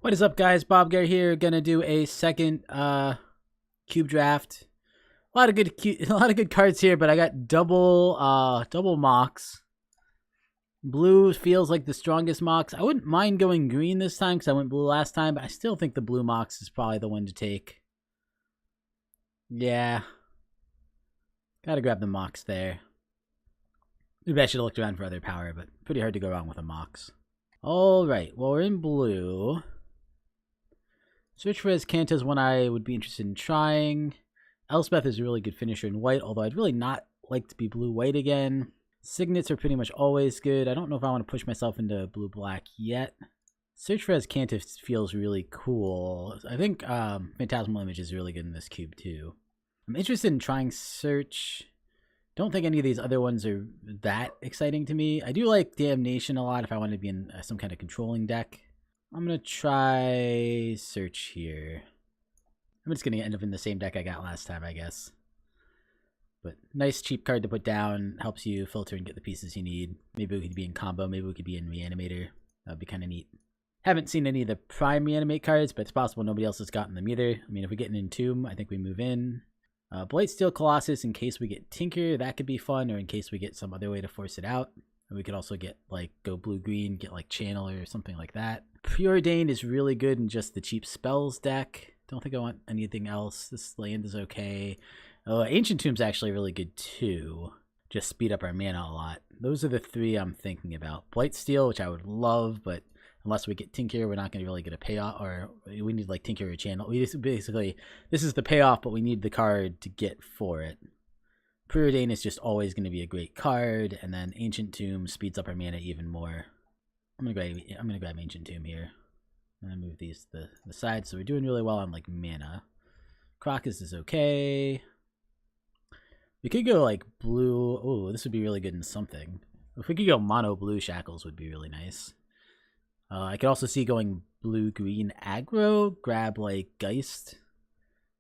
What is up, guys? Bob Gare here. Gonna do a second cube draft. A lot of good cards here, but I got double mocks. Blue feels like the strongest mocks. I wouldn't mind going green this time because I went blue last time, but I still think the blue mocks is probably the one to take. Yeah, gotta grab the mocks there. Maybe I should have looked around for other power, but pretty hard to go wrong with the mocks. All right, well, we're in blue. Search for Azcanta is one I would be interested in trying. Elspeth is a really good finisher in white, although I'd really not like to be blue-white again. Signets are pretty much always good. I don't know if I want to push myself into blue-black yet. Search for Azcanta feels really cool. I think Phantasmal Image is really good in this cube, too. I'm interested in trying Search. Don't think any of these other ones are that exciting to me. I do like Damnation a lot if I want to be in some kind of controlling deck. I'm going to try Search here. I'm just going to end up in the same deck I got last time, I guess. But nice cheap card to put down. Helps you filter and get the pieces you need. Maybe we could be in combo. Maybe we could be in Reanimator. That would be kind of neat. Haven't seen any of the Prime Reanimate cards, but it's possible nobody else has gotten them either. I mean, if we get an Entomb, I think we move in. Blightsteel Colossus in case we get Tinker. That could be fun, or in case we get some other way to force it out. And we could also get, like, go blue-green, get, like, Channel or something like that. Preordained is really good in just the cheap spells deck. Don't think I want anything else. This land is okay. Ancient Tomb's actually really good, too. Just speed up our mana a lot. Those are the three I'm thinking about. Blightsteel, which I would love, but unless we get Tinker, we're not going to really get a payoff. Or we need, like, Tinker or Channel. Basically, this is the payoff, but we need the card to get for it. Preordain is just always going to be a great card, and then Ancient Tomb speeds up our mana even more. I'm gonna grab Ancient Tomb here. I'm gonna move these to the side, so we're doing really well on like mana. Crocus is okay. We could go like blue. Oh, this would be really good in something. If we could go mono blue, Shackles would be really nice. I could also see going blue green aggro. Grab like Geist.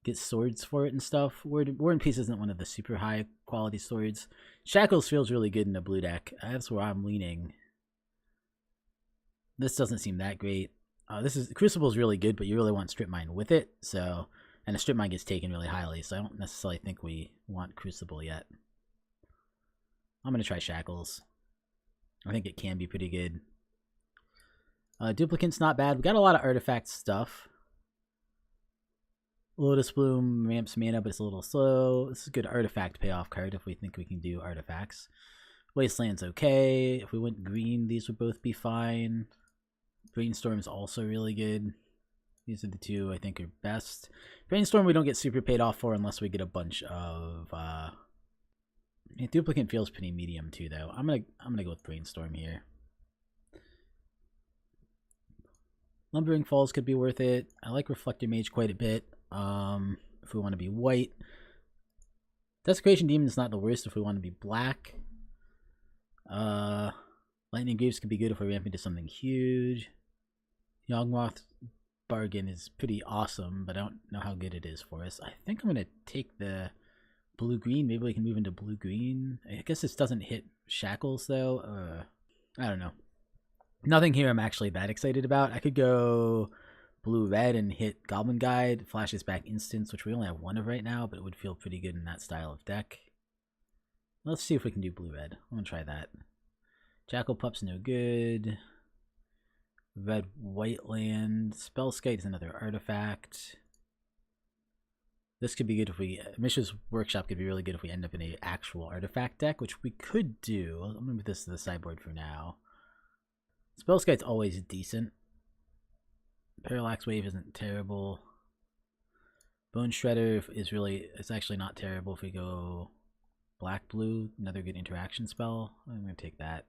Get swords for it and stuff. War and Peace isn't one of the super high quality swords. Shackles feels really good in a blue deck. That's where I'm leaning. This doesn't seem that great. Crucible is really good, but you really want Strip Mine with it. So, and a Strip Mine gets taken really highly, so I don't necessarily think we want Crucible yet. I'm gonna try Shackles. I think it can be pretty good. Duplicate's not bad. We got a lot of artifact stuff. Lotus Bloom ramps mana, but it's a little slow. This is a good artifact payoff card if we think we can do artifacts. Wasteland's okay. If we went green, these would both be fine. Brainstorm's also really good. These are the two I think are best. Brainstorm we don't get super paid off for unless we get a bunch of Duplicate feels pretty medium too though. I'm gonna go with Brainstorm here. Lumbering Falls could be worth it. I like Reflector Mage quite a bit. If we want to be white. Desecration Demon is not the worst if we want to be black. Lightning Greaves could be good if we ramp into something huge. Yawgmoth Bargain is pretty awesome, but I don't know how good it is for us. I think I'm going to take the blue-green. Maybe we can move into blue-green. I guess this doesn't hit Shackles, though. I don't know. Nothing here I'm actually that excited about. I could go blue-red and hit Goblin Guide. Flashes back instants, which we only have one of right now, but it would feel pretty good in that style of deck. Let's see if we can do blue-red. I'm going to try that. Jackal Pup's no good. Red-white land. Spellskite is another artifact. This could be good if we... Mishra's Workshop could be really good if we end up in an actual artifact deck, which we could do. I'm going to move this to the sideboard for now. Spellskite's always decent. Parallax Wave isn't terrible. Bone Shredder is really... It's actually not terrible if we go black-blue. Another good interaction spell. I'm going to take that.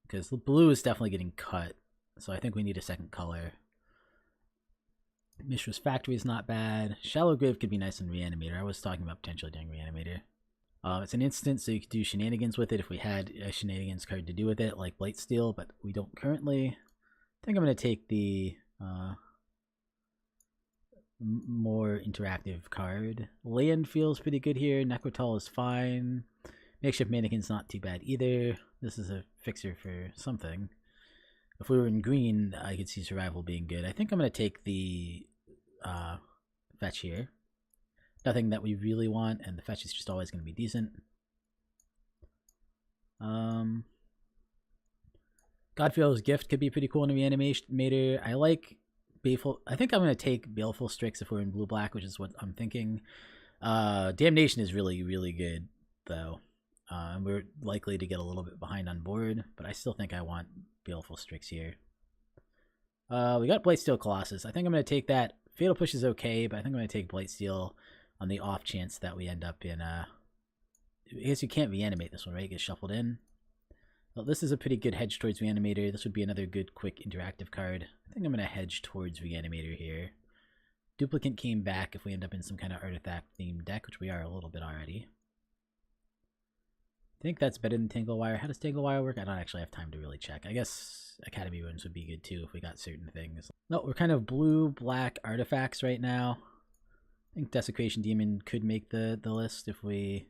Because the blue is definitely getting cut, so I think we need a second color. Mishra's Factory is not bad. Shallow Grave could be nice in Reanimator. I was talking about potentially doing Reanimator. It's an instant, so you could do Shenanigans with it if we had a Shenanigans card to do with it, like Blightsteel, but we don't currently. I think I'm going to take the more interactive card. Land feels pretty good here. Necrotal is fine. Makeshift Mannequin's not too bad either. This is a fixer for something. If we were in green, I could see survival being good. I think I'm going to take the fetch here. Nothing that we really want, and the fetch is just always going to be decent. Godfield's Gift could be pretty cool in a Reanimator. I like Baleful. I think I'm going to take Baleful Strix if we're in blue-black, which is what I'm thinking. Damnation is really, really good, though. We're likely to get a little bit behind on board, but I still think I want Baleful Strix here. We got Blightsteel Colossus. I think I'm going to take that. Fatal Push is okay, but I think I'm going to take Blightsteel on the off chance that we end up in... I guess you can't Reanimate this one, right? It gets shuffled in. Well, this is a pretty good hedge towards Reanimator. This would be another good, quick, interactive card. I think I'm going to hedge towards Reanimator here. Duplicant came back if we end up in some kind of artifact-themed deck, which we are a little bit already. I think that's better than Tanglewire. How does Tanglewire work? I don't actually have time to really check. I guess Academy Ruins would be good too if we got certain things. No, we're kind of blue-black artifacts right now. I think Desecration Demon could make the list if we...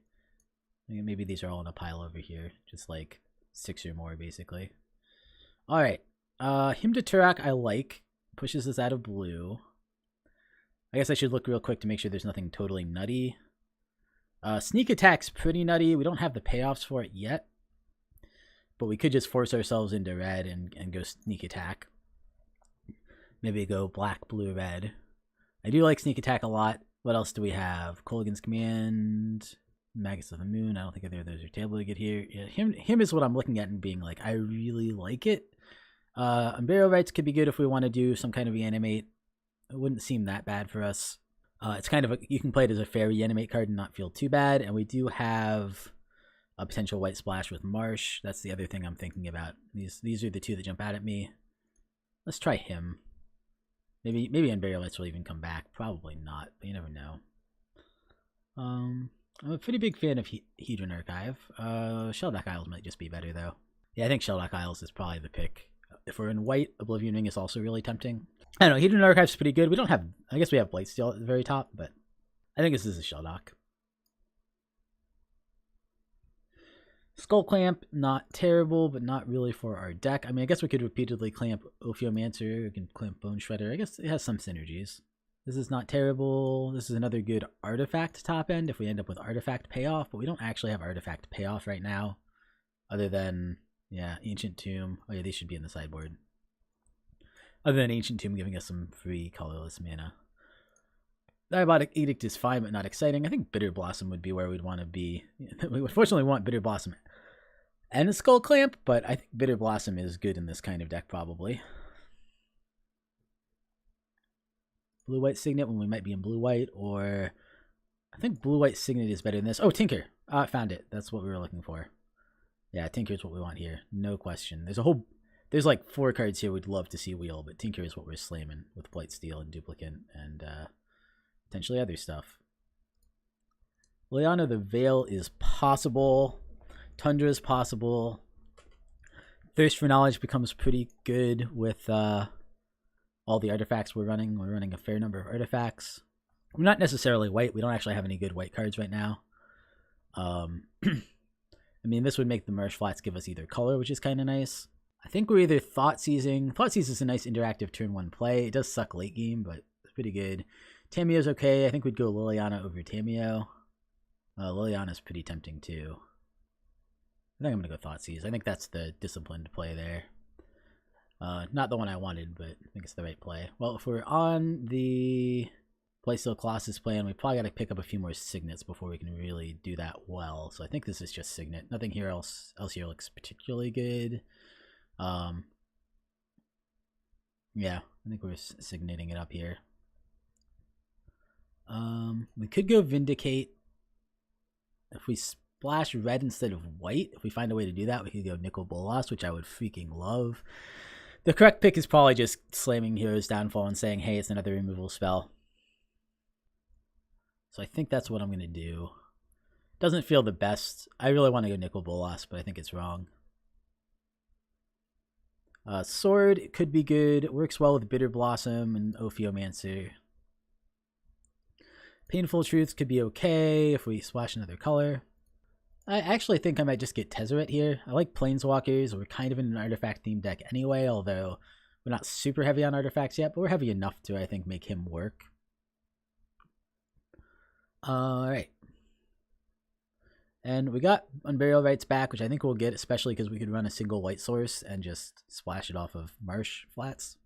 Maybe these are all in a pile over here. Just like 6 or more, basically. Alright. Hymn to Turok I like. Pushes us out of blue. I guess I should look real quick to make sure there's nothing totally nutty. Sneak Attack's pretty nutty. We don't have the payoffs for it yet. But we could just force ourselves into red and go Sneak Attack. Maybe go black, blue, red. I do like Sneak Attack a lot. What else do we have? Kolaghan's Command... Magus of the Moon. I don't think either of those are terrible to get here. Yeah, him is what I'm looking at and being like, I really like it. Unburial Rites could be good if we want to do some kind of Reanimate. It wouldn't seem that bad for us. It's kind of you can play it as a fair Reanimate card and not feel too bad. And we do have a potential White Splash with Marsh. That's the other thing I'm thinking about. These are the two that jump out at me. Let's try him. Maybe Unburial Rites will even come back. Probably not, but you never know. I'm a pretty big fan of Hedron Archive. Shellback Isles might just be better, though. Yeah, I think Shellback Isles is probably the pick. If we're in white, Oblivion Ring is also really tempting. I don't know, Hedron Archive's pretty good. We don't have... I guess we have Blightsteel at the very top, but I think this is a Shelldock. Skull Clamp, not terrible, but not really for our deck. I mean, I guess we could repeatedly clamp Ophiomancer. We can clamp Bone Shredder. I guess it has some synergies. This is not terrible. This is another good artifact top end if we end up with artifact payoff, but we don't actually have artifact payoff right now. Other than, yeah, Ancient Tomb. Oh yeah, these should be in the sideboard. Other than Ancient Tomb giving us some free colorless mana. Diabotic Edict is fine, but not exciting. I think Bitter Blossom would be where we'd want to be. We unfortunately want Bitter Blossom and a Skull Clamp, but I think Bitter Blossom is good in this kind of deck probably. Blue-white Signet when we might be in blue-white, or I think blue-white Signet is better than this. Oh, Tinker. I found it. That's what we were looking for. Yeah, Tinker is what we want here. No question. There's like 4 cards here we'd love to see wheel, but Tinker is what we're slamming with Blightsteel and Duplicant and potentially other stuff. Liliana the Veil is possible. Tundra is possible. Thirst for Knowledge becomes pretty good with... all the artifacts we're running. We're running a fair number of artifacts. We're not necessarily white. We don't actually have any good white cards right now. I mean, this would make the Marsh Flats give us either color, which is kind of nice. I think we're either Thoughtseizing. Thoughtseize is a nice interactive turn 1 play. It does suck late game, but it's pretty good. Tamiyo's okay. I think we'd go Liliana over Tamiyo. Liliana's pretty tempting too. I think I'm going to go Thoughtseize. I think that's the disciplined play there. Not the one I wanted, but I think it's the right play. Well, if we're on the Blightsteel Colossus plan, we probably got to pick up a few more Signets before we can really do that well. So I think this is just Signet. Nothing here else here looks particularly good. Yeah, I think we're Signating it up here. We could go Vindicate. If we splash red instead of white, if we find a way to do that, we could go Nicol Bolas, which I would freaking love. The correct pick is probably just slamming Hero's Downfall and saying, hey, it's another removal spell. So I think that's what I'm going to do. Doesn't feel the best. I really want to go Nicol Bolas, but I think it's wrong. Sword could be good. It works well with Bitter Blossom and Ophiomancer. Painful Truths could be okay if we splash another color. I actually think I might just get Tezzeret here. I like Planeswalkers. We're kind of in an artifact-themed deck anyway, although we're not super heavy on artifacts yet, but we're heavy enough to, I think, make him work. Alright. And we got Unburial Rites back, which I think we'll get, especially because we could run a single white source and just splash it off of Marsh flats.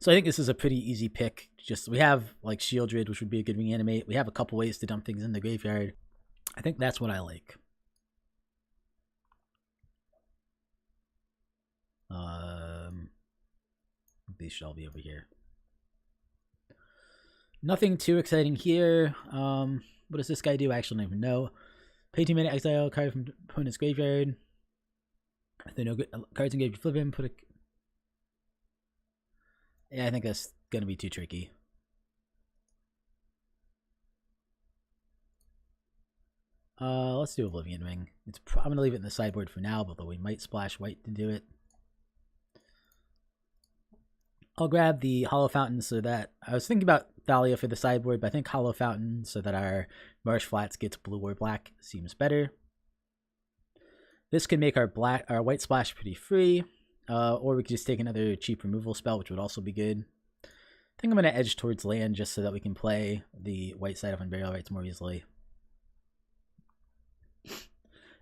So I think this is a pretty easy pick. Just we have like Shieldred, which would be a good reanimate. We have a couple ways to dump things in the graveyard. I think that's what I like. These should all be over here. Nothing too exciting here. What does this guy do? I actually don't even know. Pay 2 mana, exile card from opponent's graveyard. If there are no good cards engaged, flip him, put a... Yeah, I think that's going to be too tricky. Let's do Oblivion Ring. I'm going to leave it in the sideboard for now, although we might splash white to do it. I'll grab the Hollow Fountain so that... I was thinking about Thalia for the sideboard, but I think Hollow Fountain so that our Marsh Flats gets blue or black seems better. This could make our white splash pretty free, or we could just take another cheap removal spell, which would also be good. I think I'm going to edge towards land just so that we can play the white side of Unburial Rites more easily.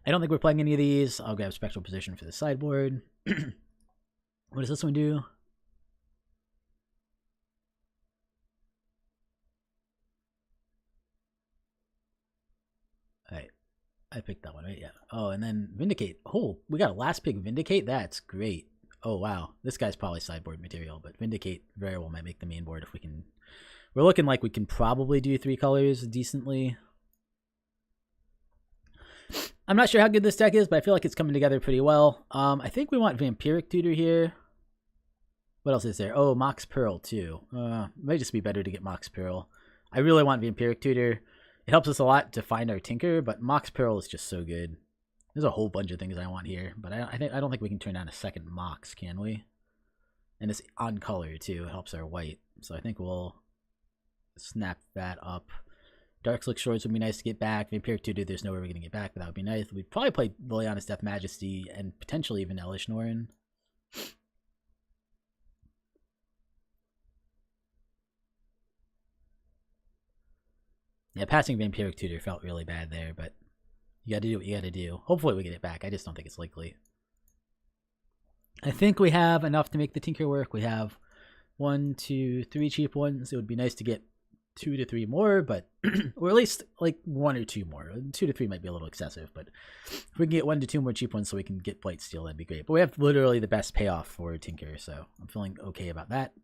I don't think we're playing any of these. I'll grab Spectral Position for the sideboard. What does this one do? Alright. I picked that one, right? Yeah. Oh, and then Vindicate. Oh, we got a last pick Vindicate? That's great. Oh, wow. This guy's probably sideboard material, but Vindicate very well might make the main board if we can... We're looking like we can probably do 3 colors decently. I'm not sure how good this deck is, but I feel like it's coming together pretty well. I think we want Vampiric Tutor here. What else is there? Oh, Mox Pearl too. Might just be better to get Mox Pearl. I really want Vampiric Tutor. It helps us a lot to find our Tinker, but Mox Pearl is just so good. There's a whole bunch of things I want here, but I don't think we can turn down a second Mox, can we? And it's on color too. It helps our white, so I think we'll snap that up. Darkslick Shores would be nice to get back. Vampiric Tutor, there's nowhere we're going to get back, but that would be nice. We'd probably play Liliana's Death Majesty and potentially even Elish Norn. Yeah, passing Vampiric Tutor felt really bad there, but you gotta do what you gotta do. Hopefully we get it back. I just don't think it's likely. I think we have enough to make the Tinker work. We have 1, 2, 3 cheap ones. It would be nice to get 2 to 3 more, but or at least like 1 or 2 more. 2 to 3 might be a little excessive, but if we can get 1 to 2 more cheap ones so we can get Blightsteel, that'd be great. But we have literally the best payoff for Tinker, so I'm feeling okay about that.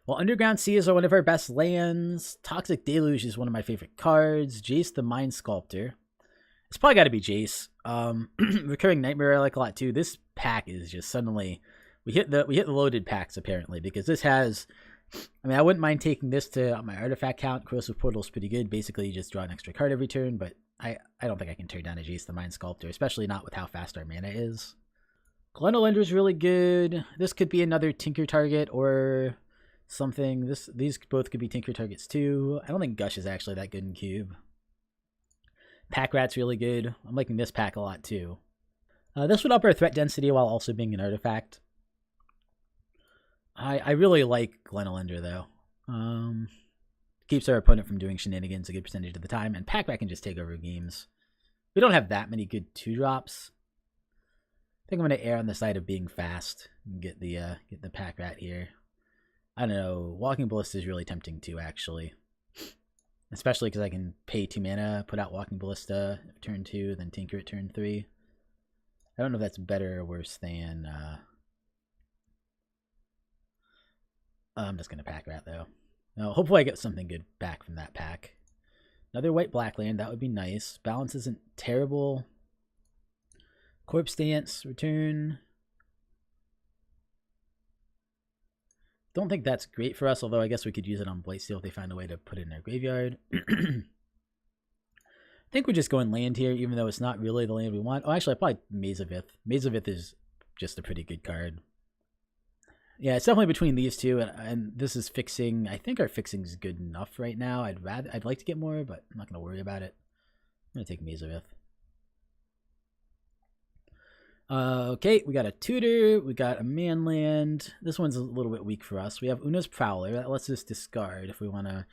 Well, Underground Seas are one of our best lands. Toxic Deluge is one of my favorite cards. Jace the Mind Sculptor. It's probably got to be Jace. Recurring Nightmare I like a lot too. This pack is just suddenly we hit the loaded packs apparently, because this has. I mean, I wouldn't mind taking this to my artifact count. Corrosive Portal is pretty good. Basically, you just draw an extra card every turn, but I don't think I can turn down a Jace the Mind Sculptor, especially not with how fast our mana is. Glenolender is really good. This could be another Tinker target or something. These both could be Tinker targets too. I don't think Gush is actually that good in Cube. Pack Rat's really good. I'm liking this pack a lot too. This would up our threat density while also being an artifact. I really like Glenolender though. Keeps our opponent from doing shenanigans a good percentage of the time, and Pack Rat can just take over games. We don't have that many good 2-drops. I think I'm going to err on the side of being fast and get the Pack Rat here. I don't know. Walking Ballista is really tempting too, actually. Especially because I can pay 2 mana, put out Walking Ballista at turn 2, then Tinker at turn 3. I don't know if that's better or worse than... I'm just going to Pack Rat, though. No, hopefully I get something good back from that pack. Another white-black land, that would be nice. Balance isn't terrible. Corpse Dance, return... Don't think that's great for us, although I guess we could use it on Blightsteel if they find a way to put it in our graveyard. I think we're just going land here, even though it's not really the land we want. Oh, actually, I probably Maze of Ith. Maze of Ith is just a pretty good card. Yeah, it's definitely between these two, and this is fixing. I think our fixing is good enough right now. I'd like to get more, but I'm not going to worry about it. I'm going to take Mazareth. Okay, we got a tutor, we got a manland. This one's a little bit weak for us. We have Una's Prowler. That lets us discard if we want to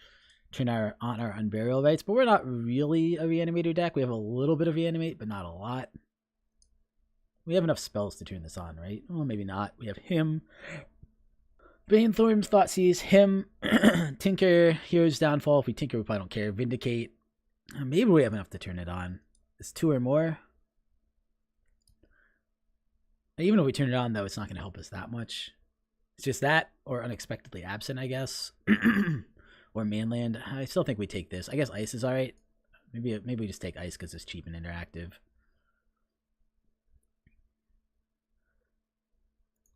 turn on our Unburial Rights, but we're not really a Reanimator deck. We have a little bit of Reanimate, but not a lot. We have enough spells to turn this on, right? Well, maybe not. We have him. Banethorn's Thoughtseize, him, Tinker, Hero's Downfall. If we Tinker, we probably don't care. Vindicate. Maybe we have enough to turn it on. It's 2 or more. Even if we turn it on, though, it's not going to help us that much. It's just that, or Unexpectedly Absent, I guess. Or Manland. I still think we take this. I guess Ice is alright. Maybe we just take Ice because it's cheap and interactive.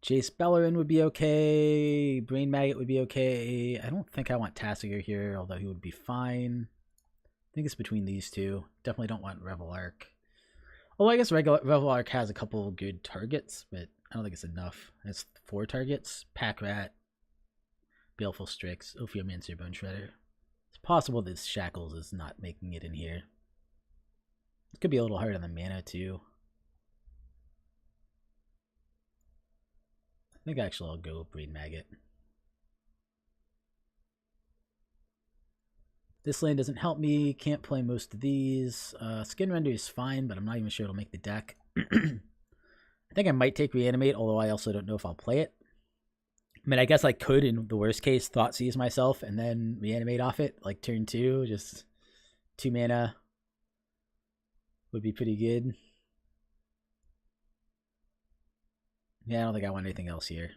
Jace Bellerin would be okay. Brain Maggot would be okay. I don't think I want Tassiger here, although he would be fine. I think it's between these two. Definitely don't want Revel Arc. Well, I guess Revel Arc has a couple good targets, but I don't think it's enough. It's 4 targets. Pack Rat, Baleful Strix, Ophiomancer, Bone Shredder. It's possible this Shackles is not making it in here. It could be a little hard on the mana, too. I think actually I'll go Brain Maggot. This land doesn't help me. Can't play most of these. Skin Render is fine, but I'm not even sure it'll make the deck. I think I might take Reanimate, although I also don't know if I'll play it. I mean, I guess I could, in the worst case, Thoughtseize myself and then Reanimate off it, like turn 2. Just 2 mana would be pretty good. Yeah, I don't think I want anything else here.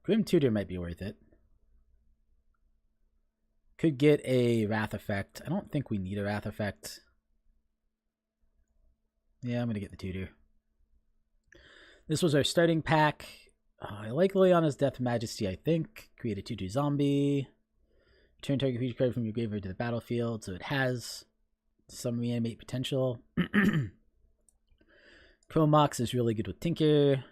Grim Tutor might be worth it. Could get a Wrath Effect. I don't think we need a Wrath Effect. Yeah, I'm going to get the Tutor. This was our starting pack. I like Liliana's Death Majesty, I think. Create a 2/2 zombie. Return target creature card from your graveyard to the battlefield, so it has some Reanimate potential. Chromox is really good with Tinker.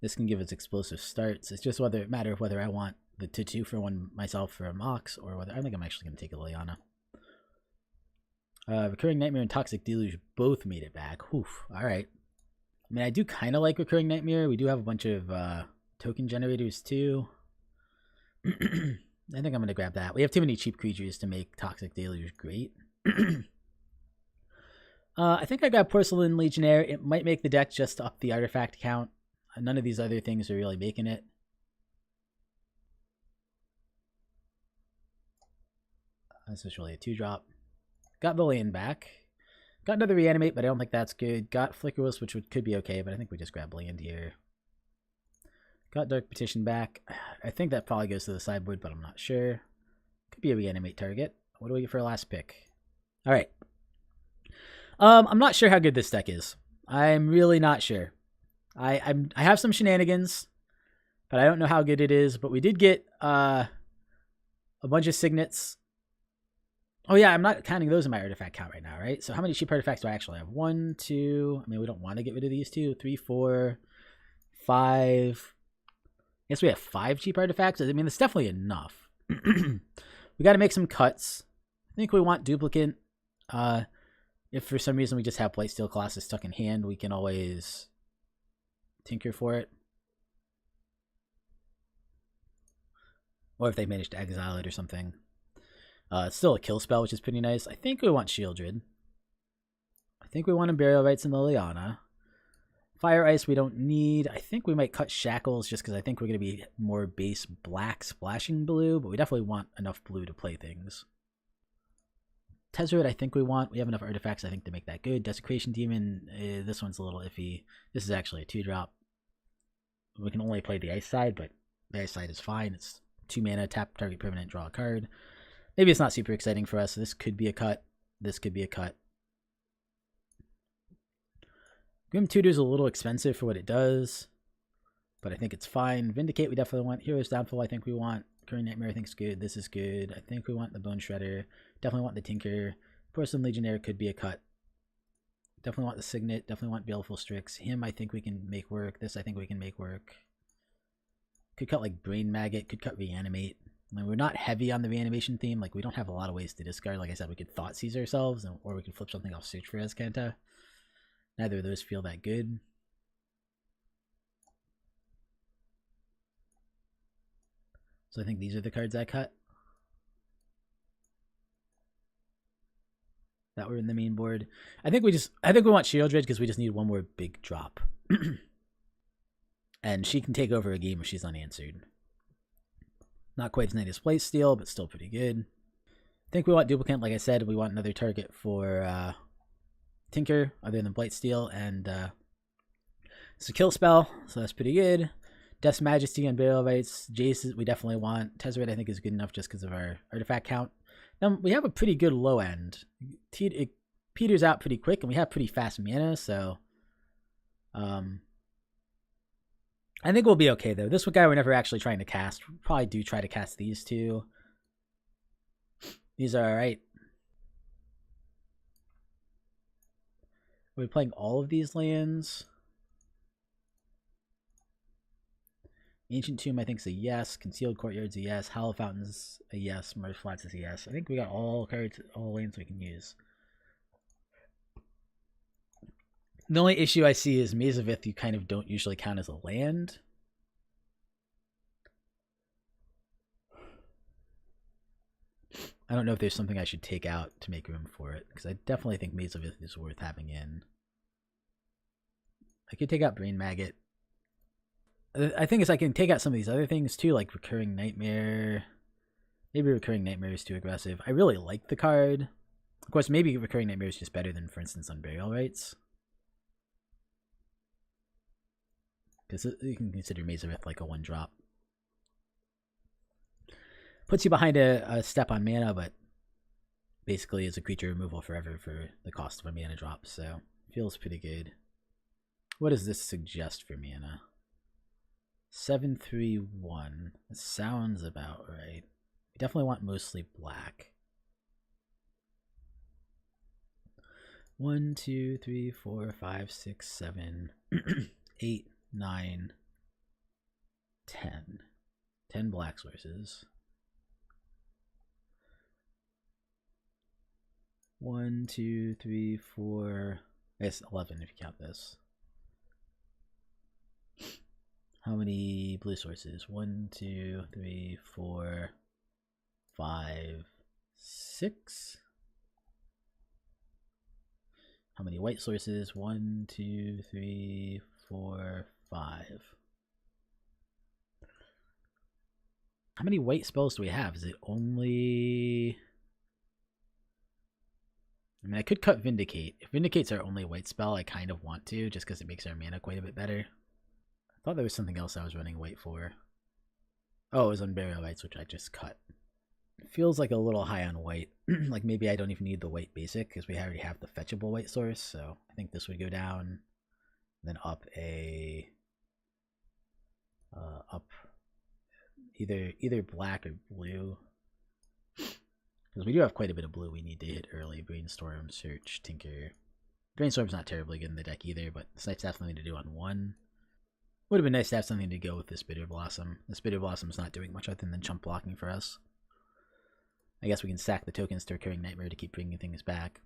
This can give us explosive starts. It's just whether I want the 2/2 for one myself for a Mox, or whether I think I'm actually going to take a Liliana. Recurring Nightmare and Toxic Deluge both made it back. Oof. All right. I mean, I do kind of like Recurring Nightmare. We do have a bunch of token generators too. I think I'm going to grab that. We have too many cheap creatures to make Toxic Deluge great. I think I got Porcelain Legionnaire. It might make the deck just to up the artifact count. None of these other things are really making it. This is really a 2-drop. Got the land back. Got another Reanimate, but I don't think that's good. Got Flickerless, which could be okay, but I think we just grab land here. Got Dark Petition back. I think that probably goes to the sideboard, but I'm not sure. Could be a Reanimate target. What do we get for our last pick? All right. I'm not sure how good this deck is. I'm really not sure. I have some shenanigans, but I don't know how good it is. But we did get a bunch of signets. Oh yeah, I'm not counting those in my artifact count right now, right? So how many cheap artifacts do I actually have? 1, 2. I mean, we don't want to get rid of these 2. 3, 4, 5. I guess we have 5 cheap artifacts. I mean, that's definitely enough. We got to make some cuts. I think we want duplicate. If for some reason we just have Blightsteel Colossus stuck in hand, we can always Tinker for it. Or if they manage to exile it or something. It's still a kill spell, which is pretty nice. I think we want Shieldred. I think we want Burial Rights in Liliana. Fire Ice we don't need. I think we might cut Shackles just because I think we're going to be more base black splashing blue, but we definitely want enough blue to play things. Tezzeret I think we want. We have enough artifacts I think to make that good. Desecration Demon, this one's a little iffy. This is actually a 2-drop. We can only play the ice side, but the ice side is fine. It's 2 mana, tap target permanent, draw a card. Maybe it's not super exciting for us. This could be a cut. This could be a cut. Grim Tutor's a little expensive for what it does, but I think it's fine. Vindicate we definitely want. Hero's Downfall I think we want. Recurring Nightmare I think is good. This is good. I think we want the Bone Shredder. Definitely want the Tinker. Porcelain Legionnaire could be a cut. Definitely want the Signet. Definitely want Baleful Strix. Him, I think we can make work. This, I think we can make work. Could cut like Brain Maggot. Could cut Reanimate. Like, we're not heavy on the reanimation theme. Like, we don't have a lot of ways to discard. Like I said, we could Thought Seize ourselves, or we could flip something off Search for Azcanta. Neither of those feel that good. So I think these are the cards I cut. That were in the main board. I think we want Shieldred because we just need one more big drop. And she can take over a game if she's unanswered. Not quite as nice as Plate Steel, but still pretty good. I think we want Duplicant, like I said. We want another target for Tinker other than Blight Steel, and it's a kill spell, so that's pretty good. Death's Majesty and Burial Rites. Jace we definitely want. Tezzeret I think is good enough just because of our artifact count. Now we have a pretty good low end. It peters out pretty quick, and we have pretty fast mana, so I think we'll be okay though. This guy we're never actually trying to cast. We'll probably do try to cast these two. These are alright. Are we playing all of these lands? Ancient Tomb I think is a yes. Concealed Courtyard's a yes. Hollow Fountain's a yes. Murder Flats is a yes. I think we got all cards, all lands we can use. The only issue I see is Maze of Ith you kind of don't usually count as a land. I don't know if there's something I should take out to make room for it, because I definitely think Maze of Ith is worth having in. I could take out Brain Maggot. I think I can take out some of these other things too, like Recurring Nightmare. Maybe Recurring Nightmare is too aggressive. I really like the card. Of course, maybe Recurring Nightmare is just better than, for instance, Unburial Rites. Because you can consider Maze of Ith like a one-drop. Puts you behind a step on mana, but basically is a creature removal forever for the cost of a mana drop, so feels pretty good. What does this suggest for mana? 7-3-1. That sounds about right. We definitely want mostly black. 1, 2, 3, 4, 5, 6, 7, 8, 9, 10. 10 black sources. 1, 2, 3, 4. I guess 11 if you count this. How many blue sources? 1, 2, 3, 4, 5, 6. How many white sources? 1, 2, 3, 4, 5. How many white spells do we have? Is it only... I mean, I could cut Vindicate. If Vindicate's our only white spell, I kind of want to, just because it makes our mana quite a bit better. I thought there was something else I was running white for. Oh, it was Unburial Rites, which I just cut. It feels like a little high on white. Like maybe I don't even need the white basic, because we already have the fetchable white source, so I think this would go down. Then up a... up either black or blue. Because we do have quite a bit of blue we need to hit early. Brainstorm, Search, Tinker. Brainstorm's not terribly good in the deck either, but it's nice to have something to do on one. Would have been nice to have something to go with this Bitter Blossom. This Bitter Blossom's not doing much other than chump blocking for us. I guess we can sack the tokens to Recurring Nightmare to keep bringing things back.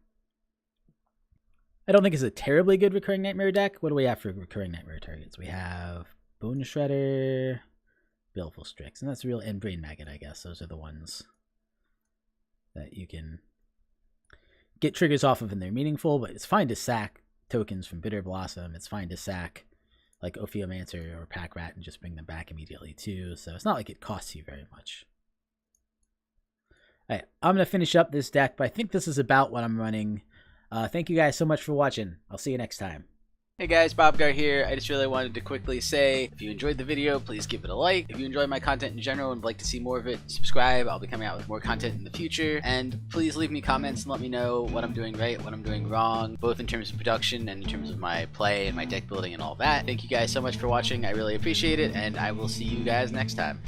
I don't think it's a terribly good Recurring Nightmare deck. What do we have for Recurring Nightmare targets? We have Bone Shredder, Baleful Strix, and that's real, and Brain Maggot, I guess. Those are the ones that you can get triggers off of and they're meaningful, but it's fine to sack tokens from Bitter Blossom. It's fine to sack like Ophiomancer or Pack Rat and just bring them back immediately too, so it's not like it costs you very much. Alright, I'm going to finish up this deck, but I think this is about what I'm running. Thank you guys so much for watching. I'll see you next time. Hey guys, BobGar here. I just really wanted to quickly say, if you enjoyed the video, please give it a like. If you enjoy my content in general and would like to see more of it, subscribe. I'll be coming out with more content in the future. And please leave me comments and let me know what I'm doing right, what I'm doing wrong, both in terms of production and in terms of my play and my deck building and all that. Thank you guys so much for watching. I really appreciate it, and I will see you guys next time.